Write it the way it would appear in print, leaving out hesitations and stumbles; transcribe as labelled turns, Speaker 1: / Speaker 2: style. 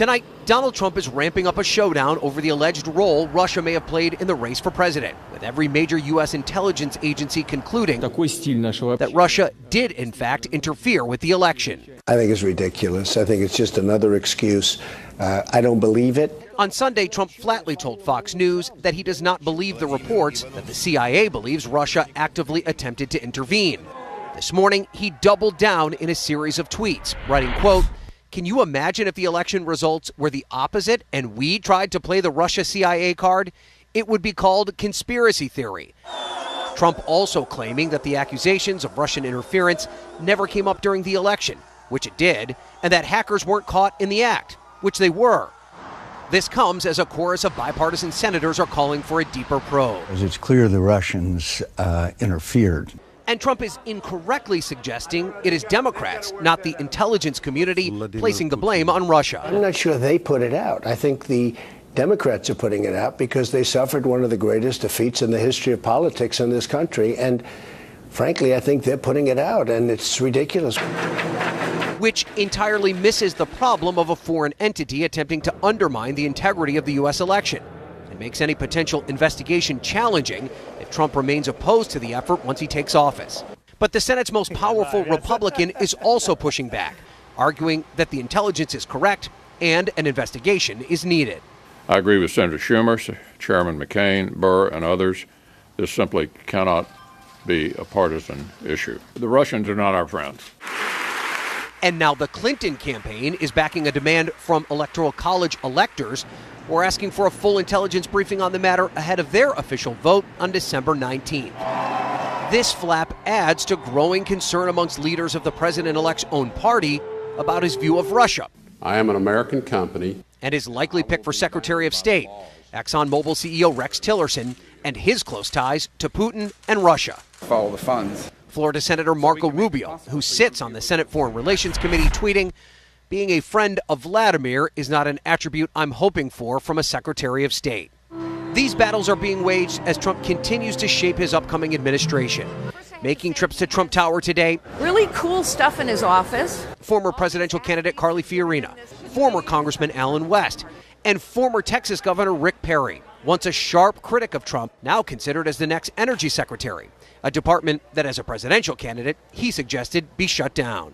Speaker 1: Tonight, Donald Trump is ramping up a showdown over the alleged role Russia may have played in the race for president, with every major U.S. intelligence agency concluding that Russia did, in fact, interfere with the election.
Speaker 2: I think it's ridiculous. I think it's just another excuse. I don't believe it.
Speaker 1: On Sunday, Trump flatly told Fox News that he does not believe the reports that the CIA believes Russia actively attempted to intervene. This morning, he doubled down in a series of tweets, writing, quote, "Can you imagine if the election results were the opposite and we tried to play the Russia-CIA card? It would be called conspiracy theory." Trump also claiming that the accusations of Russian interference never came up during the election, which it did, and that hackers weren't caught in the act, which they were. This comes as a chorus of bipartisan senators are calling for a deeper probe.
Speaker 3: It's clear the Russians interfered.
Speaker 1: And Trump is incorrectly suggesting it is Democrats, not the intelligence community, placing the blame on Russia.
Speaker 2: I'm not sure they put it out. I think the Democrats are putting it out because they suffered one of the greatest defeats in the history of politics in this country. And frankly, I think they're putting it out, and it's ridiculous.
Speaker 1: Which entirely misses the problem of a foreign entity attempting to undermine the integrity of the U.S. election, and makes any potential investigation challenging if Trump remains opposed to the effort once he takes office. But the Senate's most powerful Republican is also pushing back, arguing that the intelligence is correct and an investigation is needed.
Speaker 4: I agree with Senator Schumer, Chairman McCain, Burr, and others. This simply cannot be a partisan issue. The Russians are not our friends.
Speaker 1: And now the Clinton campaign is backing a demand from Electoral College electors who are asking for a full intelligence briefing on the matter ahead of their official vote on December 19th. This flap adds to growing concern amongst leaders of the president-elect's own party about his view of Russia.
Speaker 5: I am an American company.
Speaker 1: And his likely pick for Secretary of State, ExxonMobil CEO Rex Tillerson, and his close ties to Putin and Russia.
Speaker 6: Follow the funds.
Speaker 1: Florida Senator Marco Rubio, who sits on the Senate Foreign Relations Committee, tweeting, "Being a friend of Vladimir is not an attribute I'm hoping for from a Secretary of State." These battles are being waged as Trump continues to shape his upcoming administration. Making trips to Trump Tower today.
Speaker 7: Really cool stuff in his office.
Speaker 1: Former presidential candidate Carly Fiorina, former Congressman Alan West, and former Texas Governor Rick Perry, once a sharp critic of Trump, now considered as the next energy secretary, a department that as a presidential candidate he suggested be shut down.